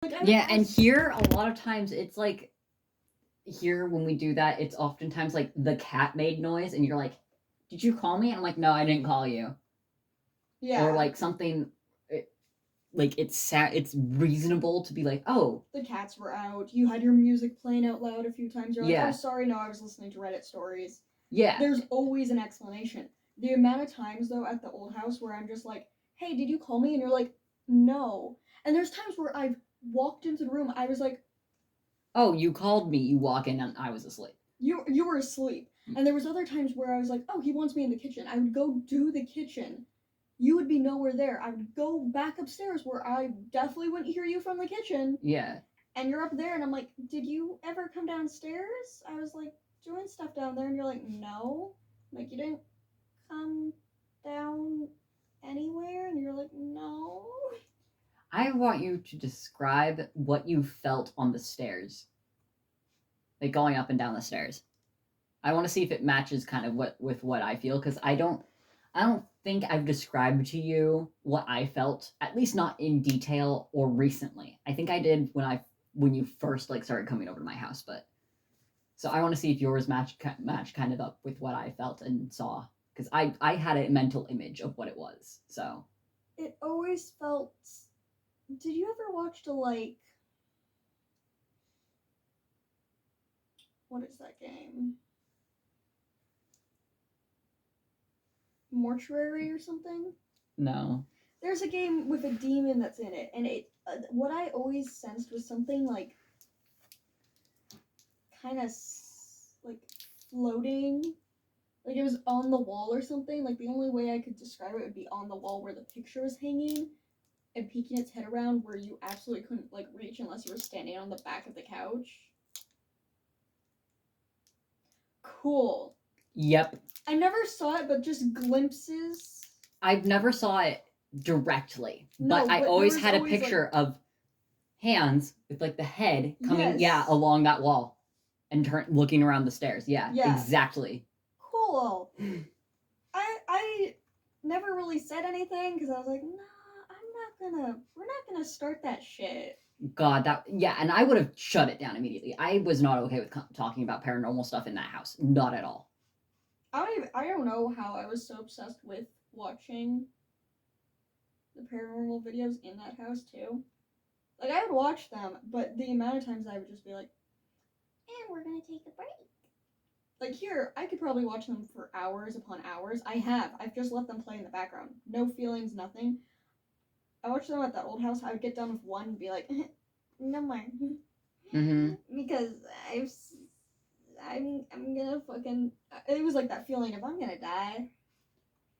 Like, Yeah, and here a lot of times it's like here when we do that, it's oftentimes like the cat made noise, and you're like, "Did you call me?" And I'm like, "No, I didn't call you." yeah. Or like something, like it's reasonable to be like, "Oh, the cats were out. You had your music playing out loud a few times. You're like, Yeah. oh, sorry, no, I was listening to Reddit stories. yeah, There's always an explanation. The amount of times, though, at the old house where I'm just like, hey, did you call me? And you're like, no. And there's times where I've walked into the room, I was like, oh, you called me." You walk in, and I was asleep. you were asleep. And there was other times where I was like, oh, he wants me in the kitchen. I would go do the kitchen. You would be nowhere there. I would go back upstairs where I definitely wouldn't hear you from the kitchen. Yeah. And you're up there, and I'm like, did you ever come downstairs? I was like doing stuff down there, and you're like, no. I'm like, you didn't come down anywhere? And you're like, no. I want you to describe what you felt on the stairs. Like going up and down the stairs. I want to see if it matches kind of what I feel, because I don't think I've described to you what I felt, at least not in detail or recently. I think I did when you first like started coming over to my house, but so I want to see if yours match kind of up with what I felt and saw, because I had a mental image of what it was. So It always felt. Did you ever watch what is that game? Mortuary or something? no. There's a game with a demon that's in it, and what I always sensed was something like kind of like floating, like it was on the wall or something. Like the only way I could describe it would be on the wall where the picture was hanging and peeking its head around where you absolutely couldn't like reach unless you were standing on the back of the couch. Cool. Yep. I never saw it, but just glimpses. I've never saw it directly, No, but I but always there was had a always, picture of hands with like the head coming, Yes. along that wall and looking around the stairs. Yeah. Yeah. Exactly. Cool. I never really said anything because I was like, nah, we're not gonna start that shit. God, and I would have shut it down immediately. I was not okay with talking about paranormal stuff in that house. Not at all. I don't know how I was so obsessed with watching the paranormal videos in that house too. Like I would watch them, but the amount of times I would just be like, and we're gonna take a break. Like here, I could probably watch them for hours upon hours. I've just let them play in the background. No feelings, nothing. I watched them at that old house. I would get done with one and be like, no more. Mm-hmm. Because I'm gonna fucking. It was like that feeling of I'm gonna die.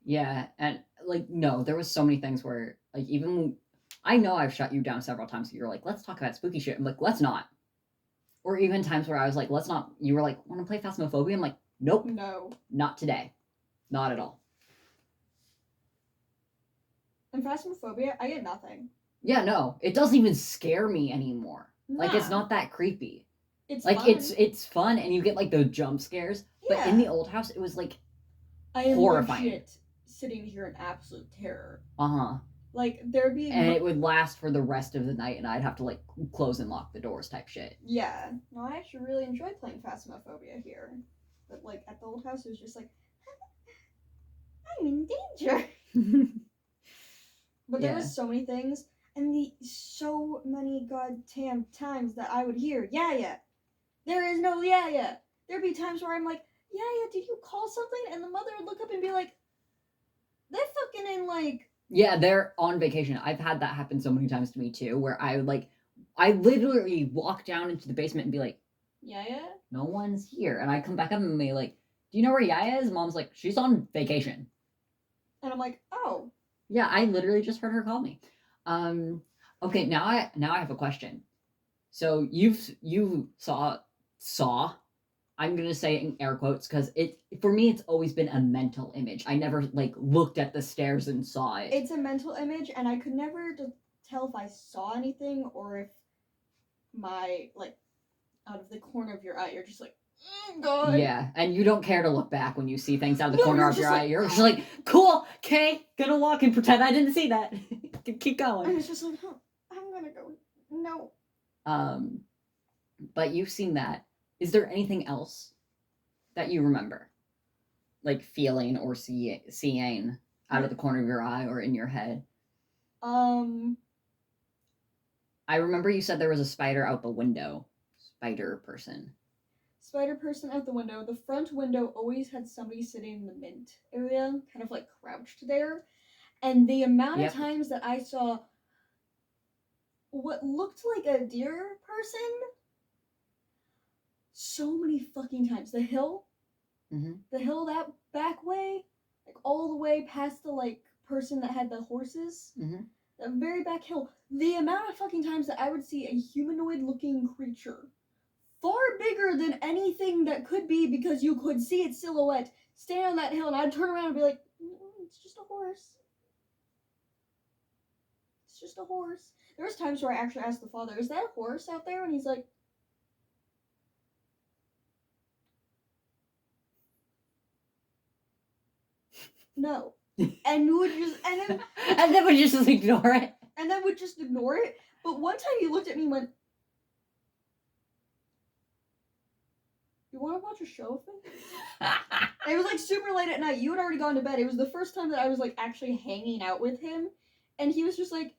Yeah, and like no, there was so many things where like even I know I've shut you down several times. You're like, let's talk about spooky shit. I'm like, let's not. Or even times where I was like, let's not. You were like, want to play Phasmophobia? I'm like, nope, No. not today, not at all. And Phasmophobia, I get nothing. Yeah, no, it doesn't even scare me anymore. Nah. Like it's not that creepy. It's like fun. it's fun, and you get like those jump scares. Yeah. But in the old house, it was like I am horrifying. Legit sitting here in absolute terror. Uh-huh. Like there'd be and it would last for the rest of the night, and I'd have to like close and lock the doors type shit. Yeah. No, I actually really enjoyed playing Phasmophobia here. But like at the old house it was just like I'm in danger. But there was so many things, and so many goddamn times that I would hear, yeah. There is no yeah. There'd be times where I'm like, yeah, did you call something? And the mother would look up and be like, they're fucking in like. Yeah, they're on vacation. I've had that happen so many times to me too, where I literally walk down into the basement and be like, Yaya? No one's here. And I come back up and be like, do you know where Yaya is? Mom's like, she's on vacation. And I'm like, oh. Yeah, I literally just heard her call me. Okay, now I have a question. So you saw I'm gonna say it in air quotes because for me it's always been a mental image. I never like looked at the stairs and saw it. It's a mental image, and I could never tell if I saw anything or if my like out of the corner of your eye you're just like, oh God. Yeah, and you don't care to look back when you see things out of the corner of your eye. You're just like, cool, okay, gonna walk and pretend I didn't see that. Keep going. And it's just like, I'm gonna go No. But you've seen that. Is there anything else that you remember? Like feeling or seeing out of the corner of your eye or in your head? I remember you said there was a spider out the window. Spider person. Spider person out the window. The front window always had somebody sitting in the mint area, kind of like crouched there. And the amount Yep. of times that I saw what looked like a deer person, so many fucking times. The hill that back way, like all the way past the like person that had the horses, that very back hill. The amount of fucking times that I would see a humanoid looking creature, far bigger than anything that could be, because you could see its silhouette stand on that hill, and I'd turn around and be like, it's just a horse. It's just a horse. There was times where I actually asked the father, is that a horse out there? And he's like, no. And would just and then would just ignore it. And then would just ignore it. But one time he looked at me and went, you want to watch a show with me? It was like super late at night. You had already gone to bed. It was the first time that I was like actually hanging out with him. And he was just like,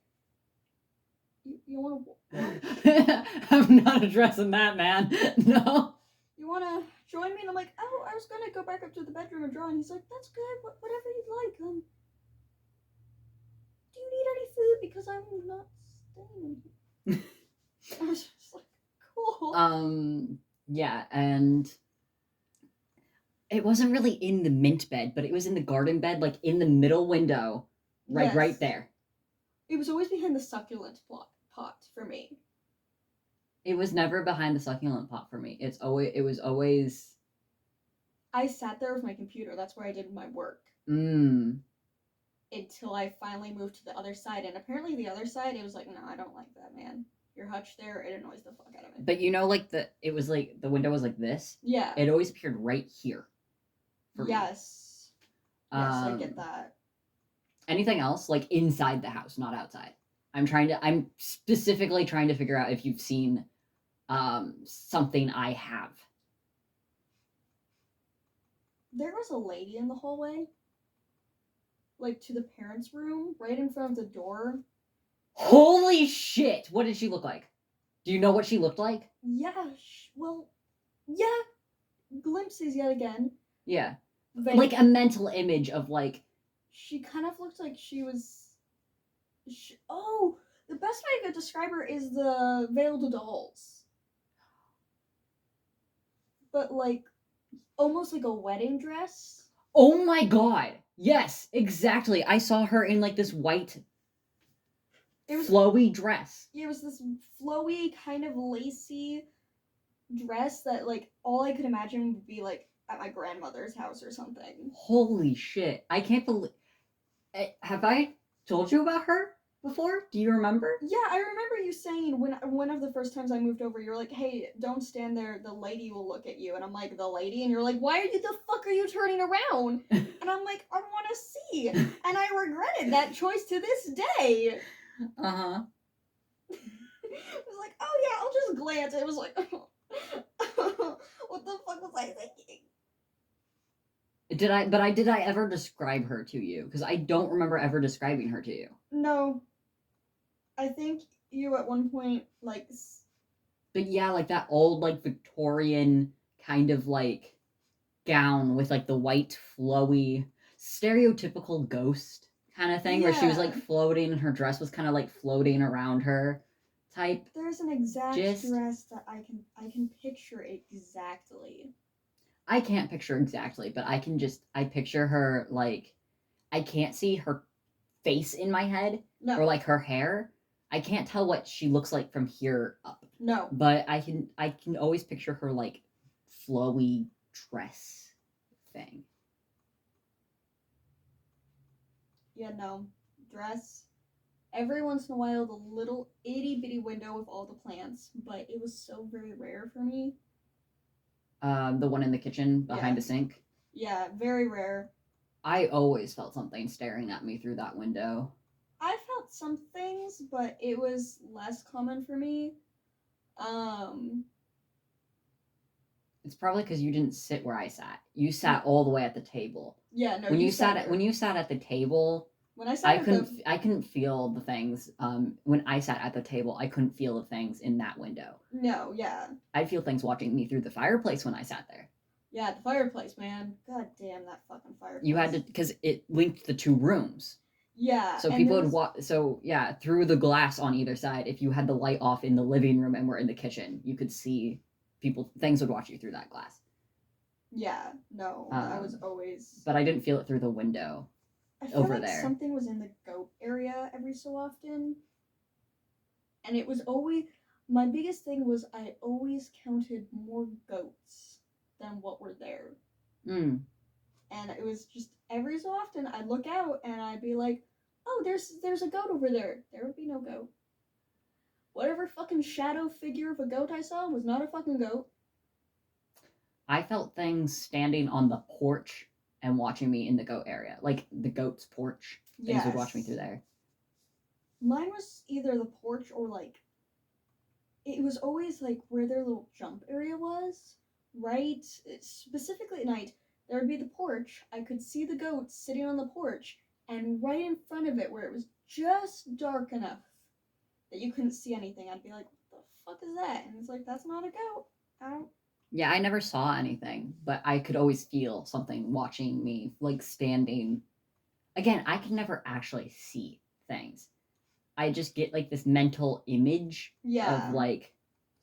you want to... I'm not addressing that, man. No. You want to join me? And I'm like, oh, I was going to go back up to the bedroom and draw. And he's like, that's good. Whatever you'd like. Do you need any food? Because I'm not staying in here. I was just like, cool. Yeah, and it wasn't really in the mint bed, but it was in the garden bed, like in the middle window, right there. It was always behind the succulent pot for me. It was never behind the succulent pot for me. It was always. I sat there with my computer. That's where I did my work. Until I finally moved to the other side, and apparently the other side, it was like, no, I don't like that, man. Your hutch there, it annoys the fuck out of me. But you know, like it was like the window was like this. Yeah. It always appeared right here. Yes. Yes, I get that. Anything else, like inside the house, not outside? I'm specifically trying to figure out if you've seen something I have. There was a lady in the hallway, like to the parents' room, right in front of the door. Holy shit! What did she look like? Do you know what she looked like? Yeah, glimpses yet again. Yeah. Like a mental image of like... She kind of looked like she was... the best way I could describe her is the Veiled Dolls. But like, almost like a wedding dress. Oh my god! Yes, exactly. I saw her in like this white... flowy dress. Yeah, it was this flowy, kind of lacy dress that, like, all I could imagine would be, like, at my grandmother's house or something. Holy shit. I can't believe... Have I told you about her before? Do you remember? Yeah, I remember you saying one of the first times I moved over, you were like, hey, don't stand there, the lady will look at you. And I'm like, the lady? And you're like, the fuck are you turning around? And I'm like, I want to see. And I regretted that choice to this day. Uh-huh. It was like, oh yeah, I'll just glance. It was like, what the fuck was I thinking? Did I ever describe her to you? Because I don't remember ever describing her to you. No. I think you at one point, like... But yeah, like that old, like, Victorian kind of, like, gown with, like, the white, flowy, stereotypical ghost kind of thing, where she was, like, floating and her dress was kind of, like, floating around her type. There's an exact dress that I can picture exactly. I can't picture exactly, but I picture her, like, I can't see her face in my head. No. Or, like, her hair. I can't tell what she looks like from here up. No. But I can always picture her, like, flowy dress thing. Yeah, no. Dress. Every once in a while, the little itty-bitty window with all the plants, but it was so very rare for me. The one in the kitchen behind the sink? Yeah, very rare. I always felt something staring at me through that window. I felt some things, but it was less common for me. It's probably because you didn't sit where I sat. You sat all the way at the table. Yeah, no. When you you sat there. at when you sat at the table, When I sat I couldn't feel the things. When I sat at the table, I couldn't feel the things in that window. No, yeah. I'd feel things watching me through the fireplace when I sat there. Yeah, the fireplace, man. God damn that fucking fireplace. You had to, because it linked the two rooms. Yeah. So people would walk. So yeah, through the glass on either side. If you had the light off in the living room and were in the kitchen, you could see people. Things would watch you through that glass. Yeah. No, I was always. But I didn't feel it through the window. I feel over like there. something was in the goat area every so often, and it was always my biggest thing was I always counted more goats than what were there. And it was just every so often I'd look out and I'd be like, oh, there's a goat over there. There would be no goat. Whatever fucking shadow figure of a goat I saw was not a fucking goat. I felt things standing on the porch and watching me in the goat area. Like the goat's porch. Things would watch me through there. Mine was either the porch or like it was always like where their little jump area was, right? Specifically at night, there would be the porch. I could see the goats sitting on the porch, and right in front of it, where it was just dark enough that you couldn't see anything, I'd be like, what the fuck is that? And it's like, that's not a goat. I don't. Yeah, I never saw anything, but I could always feel something watching me, like standing. Again, I could never actually see things. I just get like this mental image of like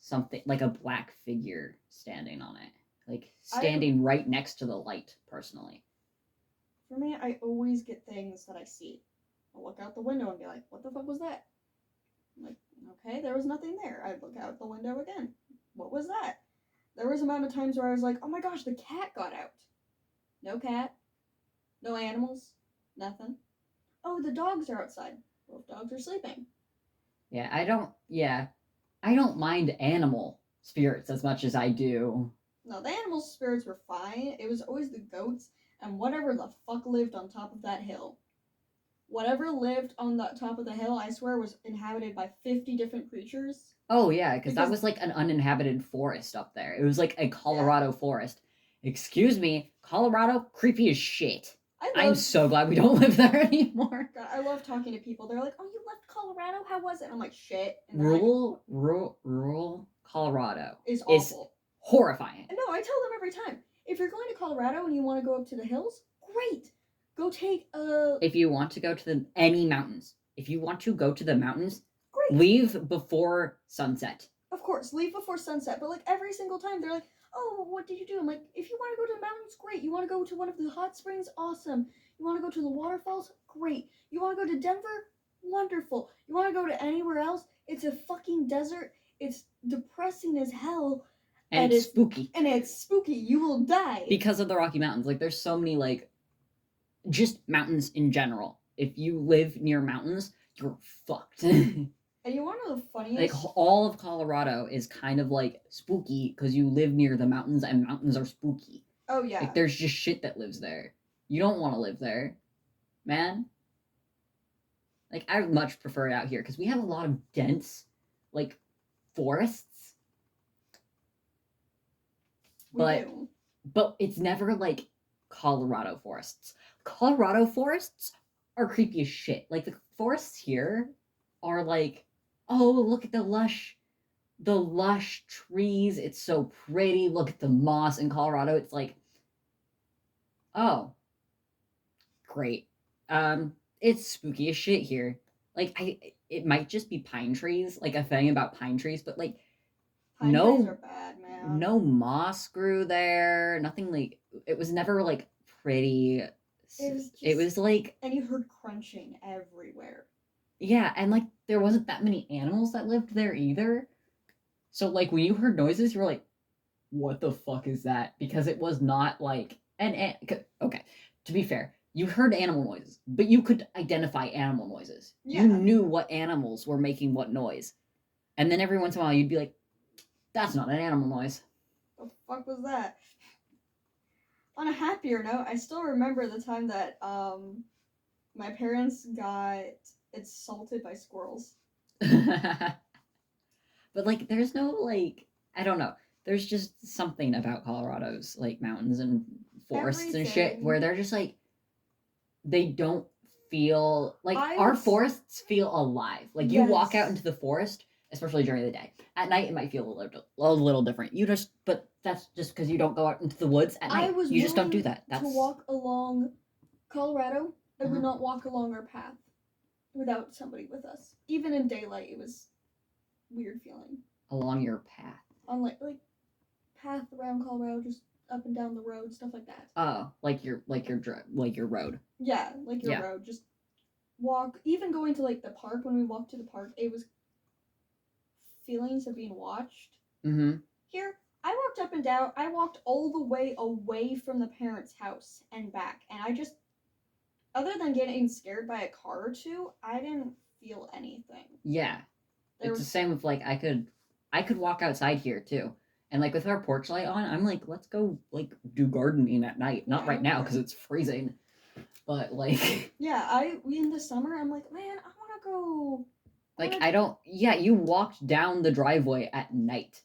something, like a black figure standing on it. Like standing right next to the light, personally. For me, I always get things that I see. I'll look out the window and be like, what the fuck was that? I'm like, okay, there was nothing there. I'd look out the window again. What was that? There was amount of times where I was like, oh my gosh, the cat got out. No cat. No animals. Nothing. Oh, the dogs are outside. Both dogs are sleeping. Yeah, I don't mind animal spirits as much as I do. No, the animal spirits were fine. It was always the goats and whatever the fuck lived on top of that hill. Whatever lived on the top of the hill, I swear, was inhabited by 50 different creatures. Oh, yeah, because that was like an uninhabited forest up there. It was like a Colorado forest. Excuse me, Colorado, creepy as shit. I'm so glad we don't live there anymore. God, I love talking to people. They're like, oh, you left Colorado? How was it? And I'm like, shit. And rural Colorado is awful. Horrifying. No, I tell them every time. If you're going to Colorado and you want to go up to the hills, great. Go take a... If you want to go to any mountains, if you want to go to the mountains, great. Leave before sunset. Of course, leave before sunset. But like every single time, they're like, oh, what did you do? I'm like, if you want to go to the mountains, great. You want to go to one of the hot springs? Awesome. You want to go to the waterfalls? Great. You want to go to Denver? Wonderful. You want to go to anywhere else? It's a fucking desert. It's depressing as hell. And it's spooky. And it's spooky. You will die. Because of the Rocky Mountains. Like, there's so many, like, just mountains in general. If you live near mountains, you're fucked. And you want to know the funniest? Like, all of Colorado is kind of, like, spooky because you live near the mountains and mountains are spooky. Oh, yeah. Like, there's just shit that lives there. You don't want to live there, man. Like, I would much prefer it out here because we have a lot of dense, like, forests. But it's never, like, Colorado forests. Colorado forests are creepy as shit. Like, the forests here are, like, oh, look at the lush trees. It's so pretty. Look at the moss in Colorado. It's like, oh, great. It's spooky as shit here. Like, it might just be pine trees, like a thing about pine trees, but like, pine trees are bad, man. No moss grew there. Nothing like, it was never like pretty. It was like, and you heard crunching everywhere. Yeah, and like there wasn't that many animals that lived there either. So like when you heard noises, you were like, "What the fuck is that?" Because it was not like okay. To be fair, you heard animal noises, but you could identify animal noises. Yeah. You knew what animals were making what noise, and then every once in a while you'd be like, "That's not an animal noise." What the fuck was that? On a happier note, I still remember the time that my parents got it's salted by squirrels. But like, there's no like, I don't know. There's just something about Colorado's like mountains and forests and shit Everything. where they're just like, they don't feel like I our would s- forests feel alive. Like you walk out Yes. into the forest, especially during the day. At night, it might feel a little different. But that's just because you don't go out into the woods at I night. was You just don't do willing that. That's to walk along Colorado. I Uh-huh. would not walk along our path without somebody with us. Even in daylight, it was weird feeling. along your path. On like path around Colorado, just up and down the road, stuff like that. Oh, like your road. Yeah, like your Yeah. road. Just walk. Even going to like the park, when we walked to the park, it was feelings of being watched. Mm-hmm. Here, I walked up and down. I walked all the way away from the parents' house and back, and I just, other than getting scared by a car or two, I didn't feel anything. Yeah. There It's was the same with like I could walk outside here too. And like with our porch light on, I'm like, let's go like do gardening at night. Not Yeah, right now okay. because it's freezing. But like yeah. In the summer, I'm like, man, I want to go. like I don't yeah, you walked down the driveway at night.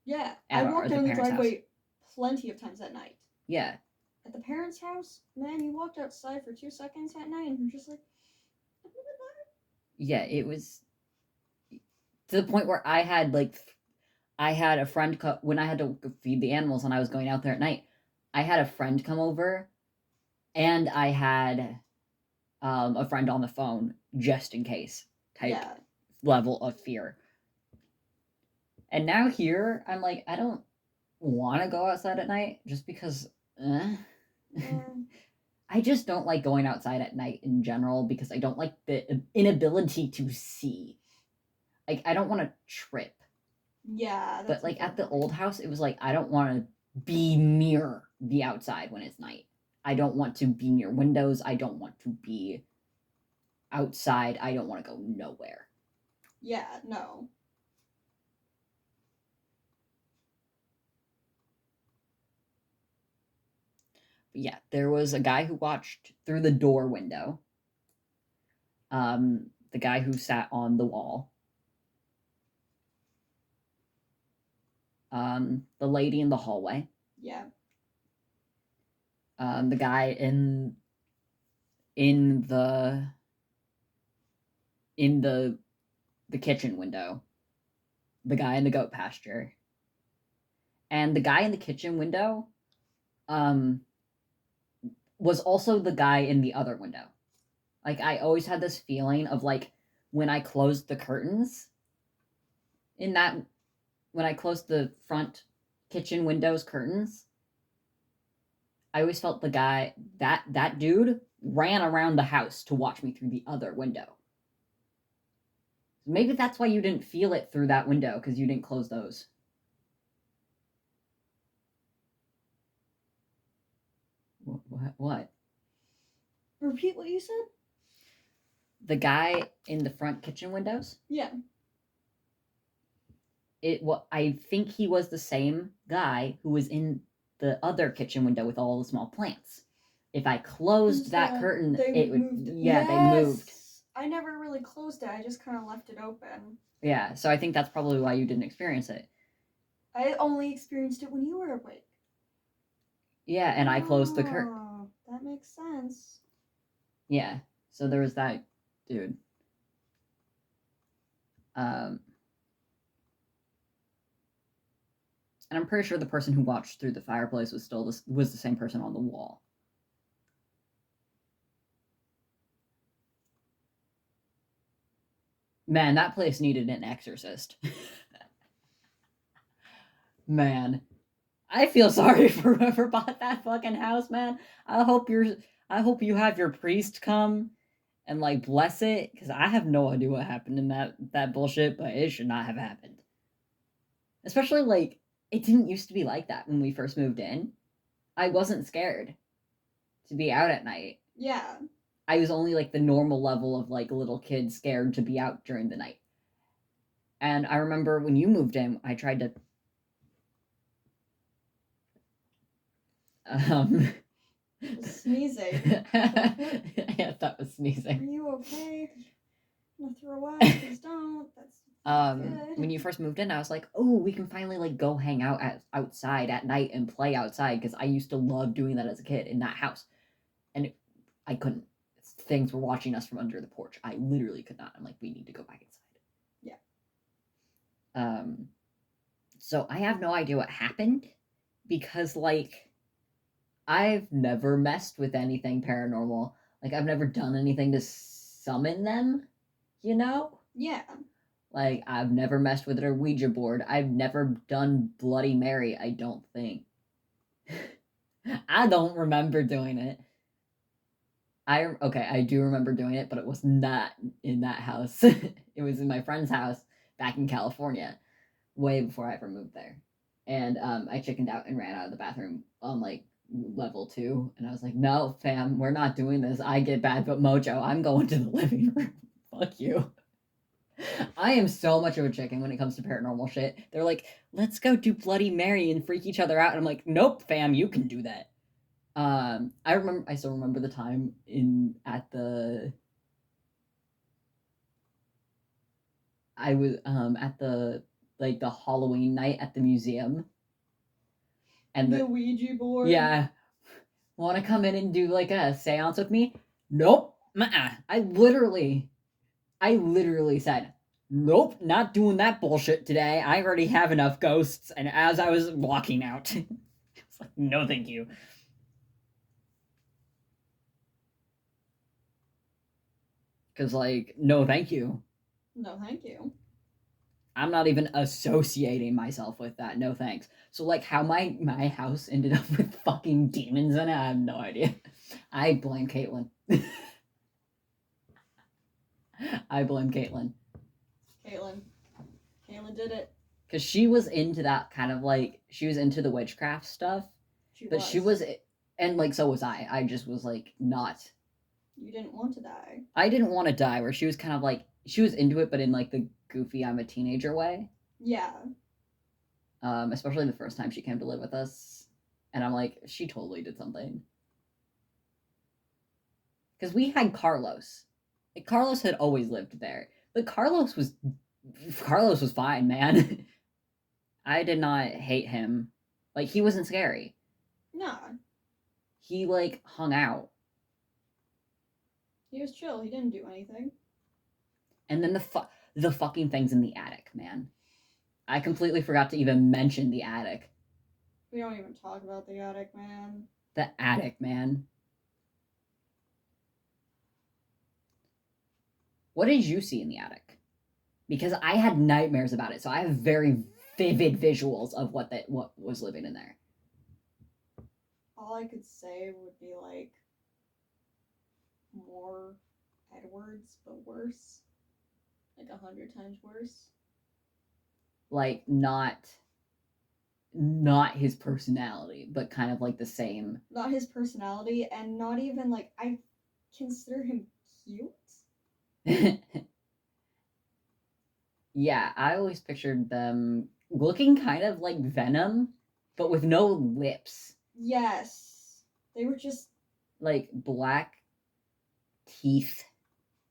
Yeah, At I walked the down the parents' driveway plenty of times at night. Yeah. At the parents' house, man, you walked outside for 2 seconds at night and you're just like, Yeah, it was to the point where I had a friend when I had to feed the animals and I was going out there at night. I had a friend come over, and I had a friend on the phone just in case type yeah. level of fear. And now here, I'm like, I don't want to go outside at night just because. I just don't like going outside at night in general because I don't like the inability to see. Like, I don't want to trip. Yeah. But like at the old house, it was like I don't want to be near the outside when it's night. I don't want to be near windows. I don't want to be outside. I don't want to go nowhere. Yeah, no. But yeah, there was a guy who watched through the door window. The guy who sat on the wall. The lady in the hallway. Yeah. The guy in the kitchen window. The guy in the goat pasture. And the guy in the kitchen window was also the guy in the other window. Like, I always had this feeling of, like, when I closed the curtains when I closed the front kitchen windows curtains, I always felt the guy, that dude ran around the house to watch me through the other window. Maybe that's why you didn't feel it through that window, because you didn't close those. What? Repeat what you said? The guy in the front kitchen windows? Yeah. I think he was the same guy who was in the other kitchen window with all the small plants. If I closed that curtain, it would moved. they moved. I never really closed it. I just kind of left it open. Yeah, so I think that's probably why you didn't experience it. I only experienced it when you were awake. Yeah, and I closed the curtain. Oh, that makes sense. Yeah, so there was that dude. And I'm pretty sure the person who watched through the fireplace was the same person on the wall. Man, that place needed an exorcist. Man, I feel sorry for whoever bought that fucking house, man. I hope you have your priest come and like bless it, because I have no idea what happened in that bullshit, but it should not have happened. Especially like it didn't used to be like that when we first moved in. I wasn't scared to be out at night. Yeah. I was only like the normal level of like a little kid scared to be out during the night. And I remember when you moved in, I tried to Sneezing. Yeah, that was Are sneezing. you okay? I'm gonna throw up. Please don't. That's good. When you first moved in, I was like, oh, we can finally like go hang out outside at night and play outside because I used to love doing that as a kid in that house, and I couldn't. Things were watching us from under the porch. I literally could not. I'm like, we need to go back inside. Yeah. So I have no idea what happened because like I've never messed with anything paranormal. Like I've never done anything to summon them, you know? Yeah. Like I've never messed with a Ouija board. I've never done Bloody Mary, I don't think. I don't remember doing it. I do remember doing it, but it was not in that house. It was in my friend's house back in California, way before I ever moved there. And I chickened out and ran out of the bathroom on like level 2, and I was like, "No, fam, we're not doing this. I get bad but mojo. I'm going to the living room. Fuck you." I am so much of a chicken when it comes to paranormal shit. They're like, "Let's go do Bloody Mary and freak each other out," and I'm like, "Nope, fam, you can do that." I still remember the time I was at the like the Halloween night at the museum, and The Ouija board. yeah, want to come in and do like a seance with me? Nope. I literally said, nope, not doing that bullshit today. I already have enough ghosts. And as I was walking out, it's like, no, thank you. Because, like, no, thank you. No, thank you. I'm not even associating myself with that. No thanks. So, like, how my house ended up with fucking demons in it, I have no idea. I blame Caitlin. I blame Caitlin. Caitlin did it. Because she was into that kind of like, she was into the witchcraft stuff. She was, and like, so was I. I just was like, not. You didn't want to die. I didn't want to die, where she was kind of like, she was into it, but in like the goofy, I'm a teenager way. Yeah. Especially the first time she came to live with us. And I'm like, she totally did something. Because we had Carlos. Like, Carlos had always lived there. But Carlos was fine, man. I did not hate him. Like, he wasn't scary. Nah. He, like, hung out. He was chill. He didn't do anything. And then the fucking things in the attic, man. I completely forgot to even mention the attic. We don't even talk about the attic, man. The attic, man. What did you see in the attic? Because I had nightmares about it, so I have very vivid visuals of what was living in there. All I could say would be like more Edwards, but worse. Like 100 times worse. Like not his personality, but kind of like the same. Not his personality, and not even like I consider him cute. Yeah, I always pictured them looking kind of like Venom, but with no lips. Yes. They were just like black teeth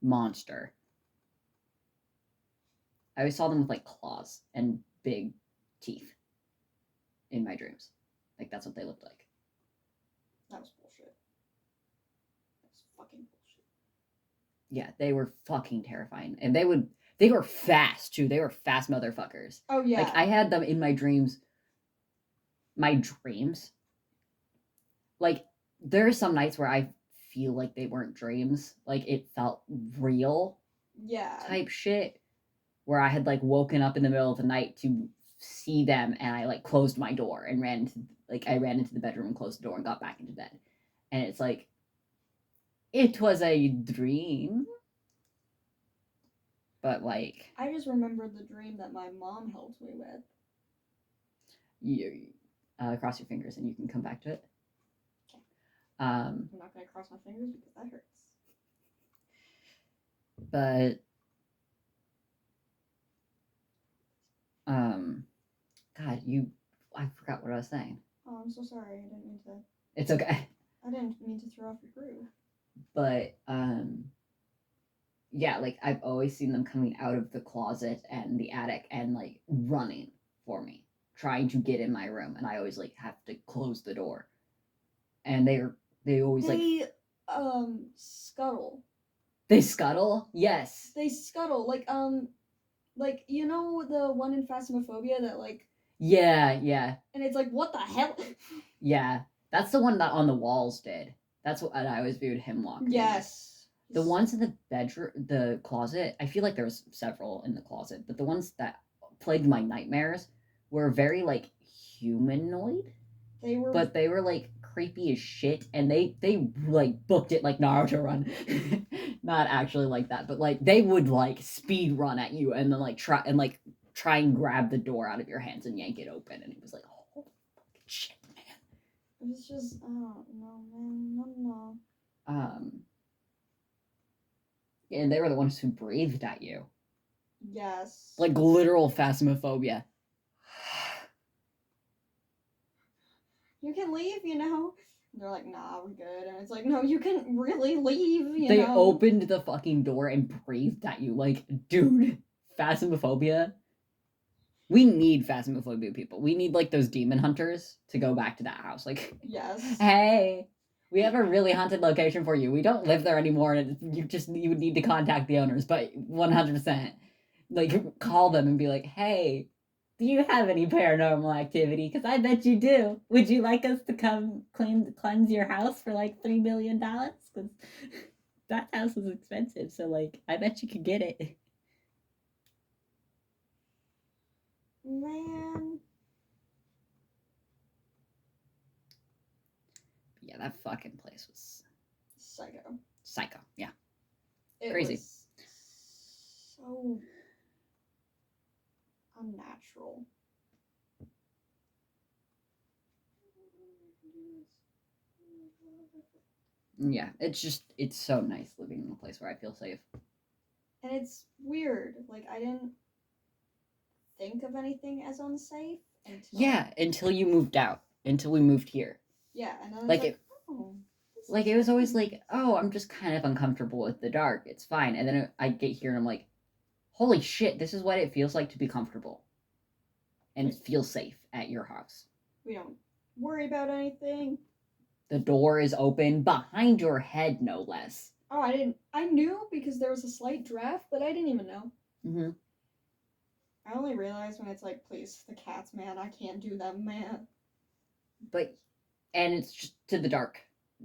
monster. I always saw them with like claws and big teeth in my dreams. Like that's what they looked like. That was bullshit. That was fucking bullshit. Yeah, they were fucking terrifying. And they were fast too. They were fast motherfuckers. Oh yeah. Like I had them in my dreams. My dreams. Like there are some nights where I feel like they weren't dreams. Like it felt real. Yeah. Type shit. Where I had like woken up in the middle of the night to see them, and I like closed my door and ran into the bedroom and closed the door and got back into bed. And it's like it was a dream. But like I just remembered the dream that my mom helped me with. You cross your fingers and you can come back to it. Okay. I'm not gonna cross my fingers because that hurts. But God, I forgot what I was saying. Oh, I'm so sorry. I didn't mean to. It's okay. I didn't mean to throw off your groove. But yeah, like I've always seen them coming out of the closet and the attic and like running for me, trying to get in my room, and I always like have to close the door. And they always like They scuttle. they scuttle. Yes. They scuttle like you know the one in Phasmophobia that like Yeah, yeah, and it's like what the hell? yeah. That's the one that on the walls did. That's what I always viewed him walking. Yes. The ones in the bedroom, the closet, I feel like there was several in the closet, but the ones that plagued my nightmares were very like humanoid, They were but they were like creepy as shit, and they like booked it like Naruto run, not actually like that, but like they would like speed run at you and then like try and grab the door out of your hands and yank it open, and it was like oh fucking shit, man. it was just oh no man no. And they were the ones who breathed at you. Yes. Like literal phasmophobia. You can leave, you know. And they're like, nah, we're good. And it's like, no, you can really leave, you They know. opened the fucking door and breathed at you. Like, dude, phasmophobia. We need phasmophobia people. We need like those demon hunters to go back to that house. Like, yes. Hey, we have a really haunted location for you. We don't live there anymore, and you would need to contact the owners, but 100%, like call them and be like, hey, do you have any paranormal activity? Because I bet you do. Would you like us to come cleanse your house for like $3 million? Because that house is expensive, so like I bet you could get it. Man. Yeah, that fucking place was Psycho. Yeah. It Crazy. was so unnatural. Yeah, it's so nice living in a place where I feel safe. And it's weird. Like I didn't think of anything as unsafe until you moved out, until we moved here. Yeah, and then like it was always like, oh, I'm just kind of uncomfortable with the dark. It's fine. And then I get here and I'm like, holy shit, this is what it feels like to be comfortable and feel safe at your house. We don't worry about anything. The door is open behind your head, no less. Oh, I knew because there was a slight draft, but I didn't even know. Mm-hmm. I only realized when it's like, please, the cats, man, I can't do them, man. And it's just to the dark.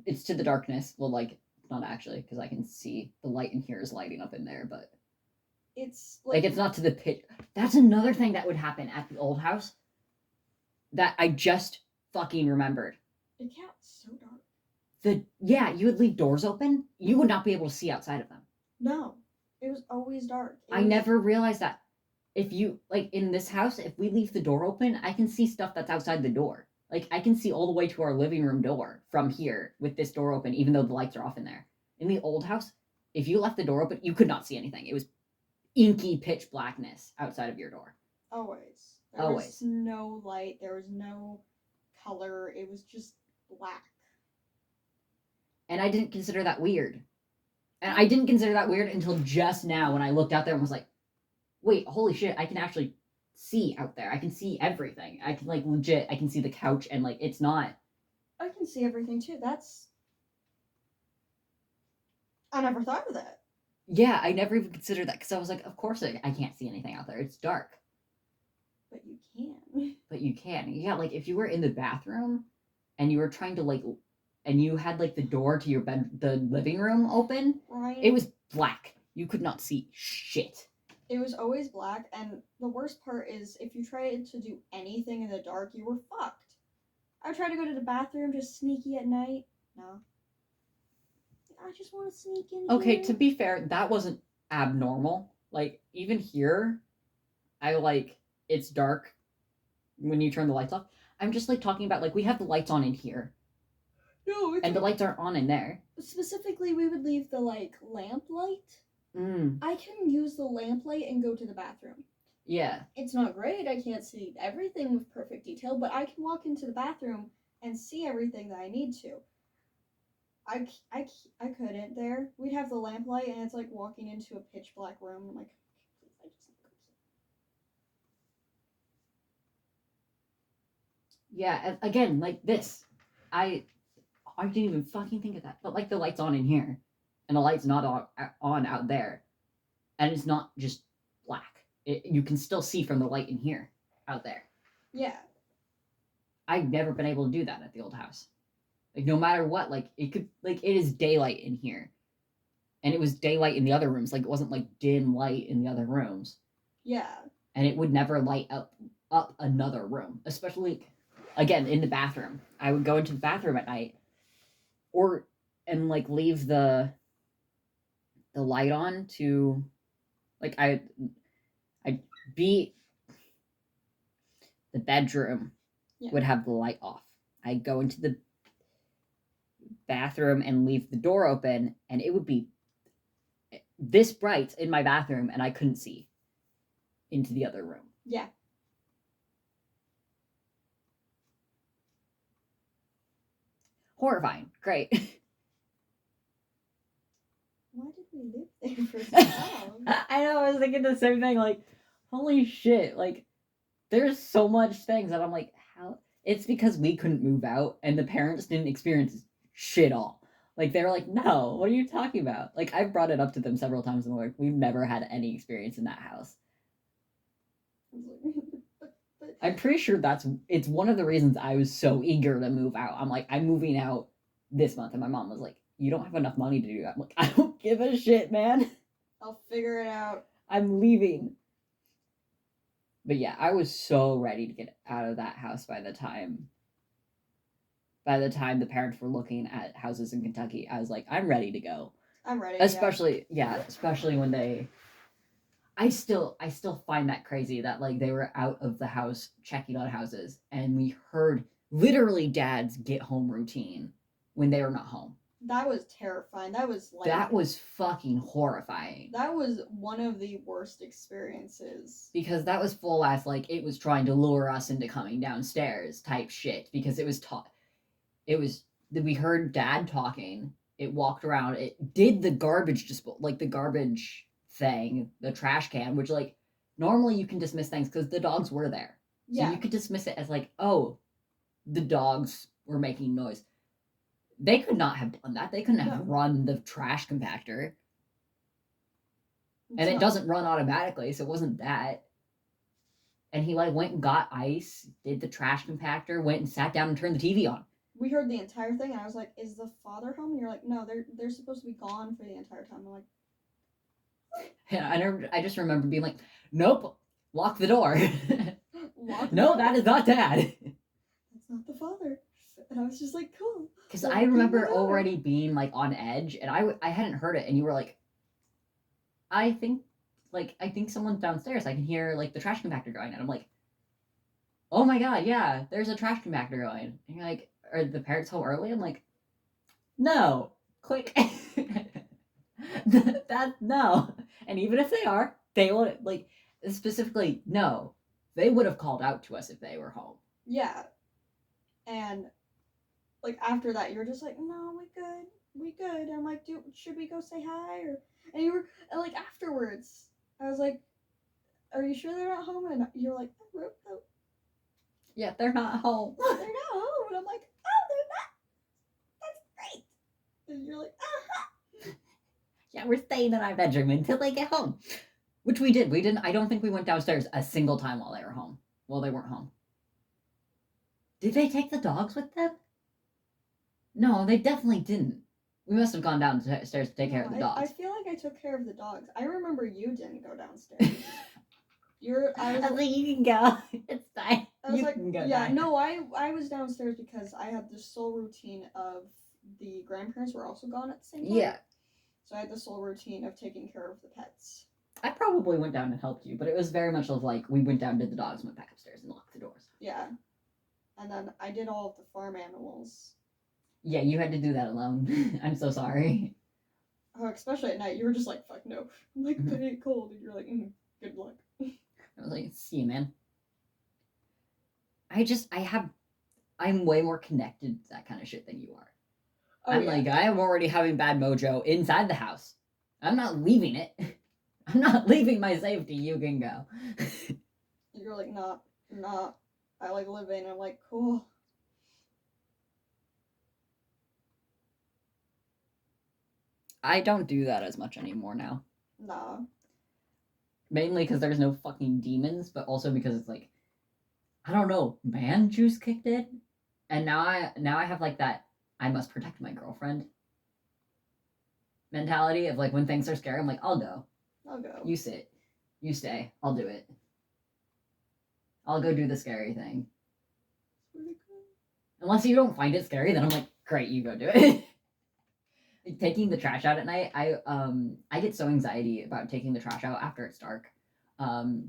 It's to the darkness. Well, like, not actually, because I can see the light in here is lighting up in there, but it's like it's not to the pitch. That's another thing that would happen at the old house that I just fucking remembered. It got so dark. You would leave doors open. You would not be able to see outside of them. No, it was always dark. I never realized that. If you like in this house, if we leave the door open, I can see stuff that's outside the door. Like I can see all the way to our living room door from here with this door open, even though the lights are off in there. In the old house, if you left the door open, you could not see anything. It was inky pitch blackness outside of your door. Always. There was no light. There was no color. It was just black. And I didn't consider that weird. And I didn't consider that weird until just now when I looked out there and was like, wait, holy shit, I can actually see out there. I can see everything. I can like legit, I can see the couch and like it's not. I can see everything too. I never thought of that. Yeah, I never even considered that because I was like, of course I can't see anything out there. It's dark. But you can. But you can. Yeah, like if you were in the bathroom and you were trying to like, and you had like the door to your bed, the living room open, right? It was black. You could not see shit. It was always black, and the worst part is if you tried to do anything in the dark, you were fucked. I tried to go to the bathroom just sneaky at night. No. I just want to sneak in Okay, here. to be fair, that wasn't abnormal. Like, even here, it's dark when you turn the lights off. I'm just, like, talking about, like, we have the lights on in here. No, and the lights aren't on in there. Specifically, we would leave the, like, lamp light. I can use the lamplight and go to the bathroom. Yeah. It's not great. I can't see everything with perfect detail, but I can walk into the bathroom and see everything that I need to. I couldn't there. We'd have the lamplight, and it's like walking into a pitch black room. I'm like, please, I just need to go to sleep. Yeah, again, like this. I didn't even fucking think of that. But like the light's on in here, and the light's not on out there, and it's not just black. You can still see from the light in here, out there. Yeah. I've never been able to do that at the old house. Like no matter what, like it is daylight in here, and it was daylight in the other rooms. Like it wasn't like dim light in the other rooms. Yeah. And it would never light up another room, especially again in the bathroom. I would go into the bathroom at night, and like leave the light on to, like I'd be the bedroom would have the light off. I'd go into the bathroom and leave the door open, and it would be this bright in my bathroom, and I couldn't see into the other room. Yeah. Horrifying. Great. Why did we live there for so long? I know, I was thinking the same thing, like, holy shit, like, there's so much things that I'm like, how? It's because we couldn't move out, and the parents didn't experience shit all. Like, they were like, no, what are you talking about? Like, I've brought it up to them several times, and like, we've never had any experience in that house. I'm pretty sure it's one of the reasons I was so eager to move out. I'm like, I'm moving out this month, and my mom was like, you don't have enough money to do that. I'm like, I don't give a shit, man. I'll figure it out. I'm leaving. But yeah, I was so ready to get out of that house by the time the parents were looking at houses in Kentucky. I was like, I'm ready to go. I'm ready. Especially when I still find that crazy that like they were out of the house checking on houses, and we heard literally dad's get home routine when they were not home. That was terrifying. That was fucking horrifying. That was one of the worst experiences. Because that was full ass, like, it was trying to lure us into coming downstairs type shit. Because we heard dad talking. It walked around. It did the garbage like the garbage thing, the trash can, which like normally you can dismiss things because the dogs were there. So you could dismiss it as like, oh, the dogs were making noise. They could not have done that. They couldn't have run the trash compactor. And it doesn't run automatically, so it wasn't that. And he like went and got ice, did the trash compactor, went and sat down and turned the TV on. We heard the entire thing, and I was like, "Is the father home?" And you're like, "No, they're supposed to be gone for the entire time." I'm like, yeah, I just remember being like, "Nope, lock the door." No, that is not dad. That's not the father. And I was just like, cool. Because I remember already being like on edge, and I hadn't heard it, and you were like, I think someone's downstairs. I can hear like the trash compactor going, and I'm like, oh my god, yeah, there's a trash compactor going. And you're like, are the parents home early? I'm like, no. Click. That no. And even if they are, they would like specifically no. They would have called out to us if they were home. Yeah. And like after that, you're just like, no, we good. I'm like, should we go say hi? And you were like afterwards, I was like, are you sure they're not home? And you're like, oh. Yeah, they're not home. They're not home. And I'm like, oh, they're not. That's great. And you're like, Yeah, we're staying in our bedroom until they get home. Which we did. I don't think we went downstairs a single time while they were home. Well, they weren't home. Did they take the dogs with them? No, they definitely didn't. We must have gone downstairs to take care of the dogs. I feel like I took care of the dogs. I remember you didn't go downstairs. I was like, you can go. It's fine. I was like, yeah, no, I was downstairs because I had the sole routine of the grandparents were also gone at the same time. Yeah. So I had the sole routine of taking care of the pets. I probably went down and helped you, but it was very much of like we went down, did the dogs, went back upstairs and locked the doors. Yeah. And then I did all of the farm animals. Yeah, you had to do that alone. I'm so sorry. Oh, especially at night. You were just like, fuck no. I'm like, but it's cold. And you're like, good luck. I was like, see you, man. I'm way more connected to that kind of shit than you are. Oh, I'm yeah. like, I am already having bad mojo inside the house. I'm not leaving it. I'm not leaving my safety. You can go. You're like, not. I like living. I'm like, cool. I don't do that as much anymore now. Nah. Mainly because there's no fucking demons, but also because it's like, I don't know, man juice kicked in, and now I have like that I must protect my girlfriend mentality of like when things are scary, I'm like, I'll go. I'll go. You sit. You stay. I'll do it. I'll go do the scary thing. Unless you don't find it scary, then I'm like, great, you go do it. Taking the trash out at night, I get so anxiety about taking the trash out after it's dark.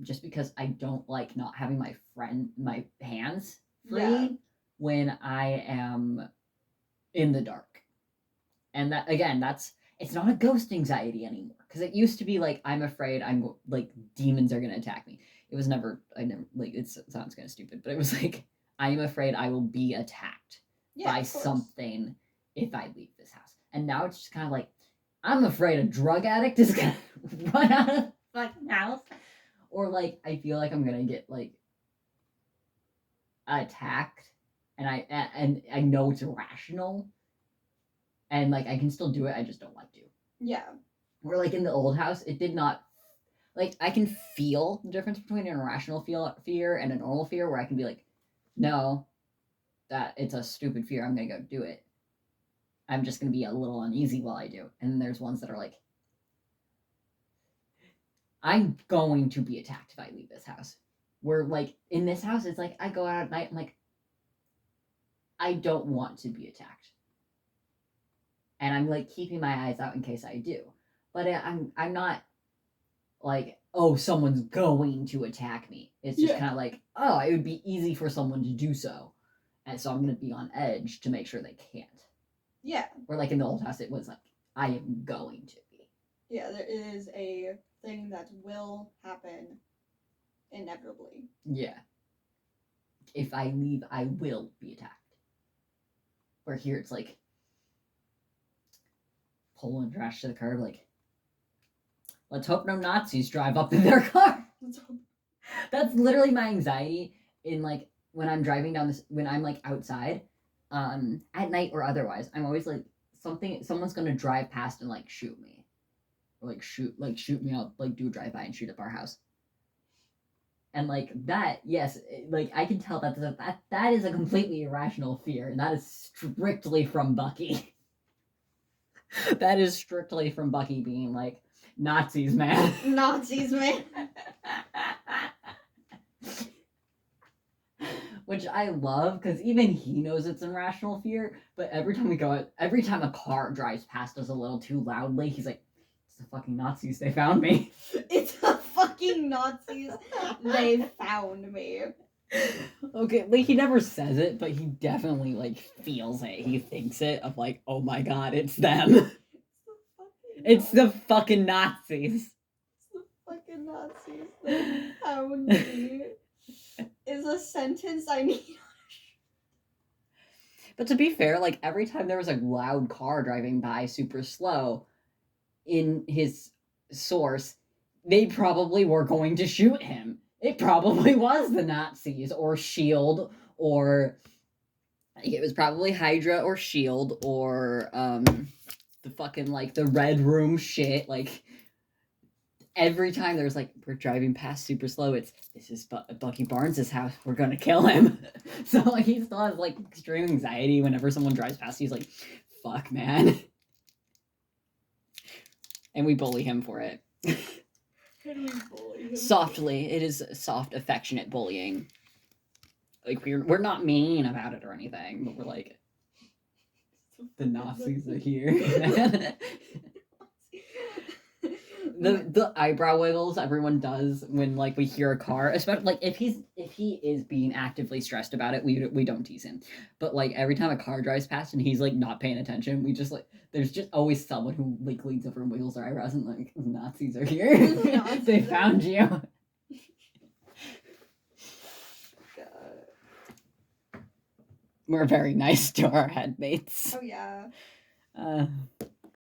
Just because I don't like not having my hands free Yeah. when I am in the dark. And that again, it's not a ghost anxiety anymore. Because it used to be like I'm afraid I'm like demons are gonna attack me. It was never like it sounds kind of stupid, but it was like I'm afraid I will be attacked by of course. something if I leave this house. And now it's just kind of like I'm afraid a drug addict is gonna run out of the fucking house, or like I feel like I'm gonna get like attacked, and I know it's irrational, and like I can still do it. I just don't like to. Yeah. Where like in the old house, it did not like I can feel the difference between an irrational fear and a normal fear, where I can be like, no, that it's a stupid fear. I'm gonna go do it. I'm just gonna be a little uneasy while I do. And then there's ones that are like, I'm going to be attacked if I leave this house. Where like in this house, it's like I go out at night and like I don't want to be attacked, and I'm like keeping my eyes out in case I do. But I'm not like, oh, someone's going to attack me. It's just kind of like, oh, it would be easy for someone to do so, and so I'm gonna be on edge to make sure they can't. Yeah. Where like in the old house, it was like I am going to be. Yeah, there is a thing that will happen inevitably. Yeah. If I leave, I will be attacked. Where here it's like pulling trash to the curb, like, let's hope no Nazis drive up in their car. That's literally my anxiety in like when I'm driving down this, when I'm like outside, at night or otherwise. I'm always like someone's gonna drive past and like shoot me, or like shoot me out, like do a drive by and shoot up our house. And like that, yes, like I can tell that is a completely irrational fear, and that is strictly from Bucky. That is strictly from Bucky being like, Nazis, man. Nazis, man. Which I love, because even he knows it's an irrational fear, but every time a car drives past us a little too loudly, he's like, it's the fucking Nazis, they found me. It's the fucking Nazis. They found me. Okay, like he never says it, but he definitely like feels it. He thinks it of like, oh my god, it's them. It's the fucking Nazis. It's the fucking Nazis. They found me. Is a sentence I need. But to be fair, like every time there was a loud car driving by super slow in his source, they probably were going to shoot him. It probably was the Nazis or SHIELD, or it was probably Hydra or SHIELD, or the fucking like the Red Room shit. Like every time there's like, we're driving past super slow, this is Bucky Barnes' house, we're gonna kill him. So like he still has like extreme anxiety whenever someone drives past. He's like, fuck, man. And we bully him for it. Can we bully him? Softly. It is soft, affectionate bullying. Like we're not mean about it or anything, but we're like, the Nazis are here. The eyebrow wiggles everyone does when like we hear a car, especially like if he is being actively stressed about it, we don't tease him. But like every time a car drives past and he's like not paying attention, we just like, there's just always someone who like leans over and wiggles their eyebrows and like, Nazis are here. Nazis They are found you. God. We're very nice to our headmates. Oh yeah. Uh,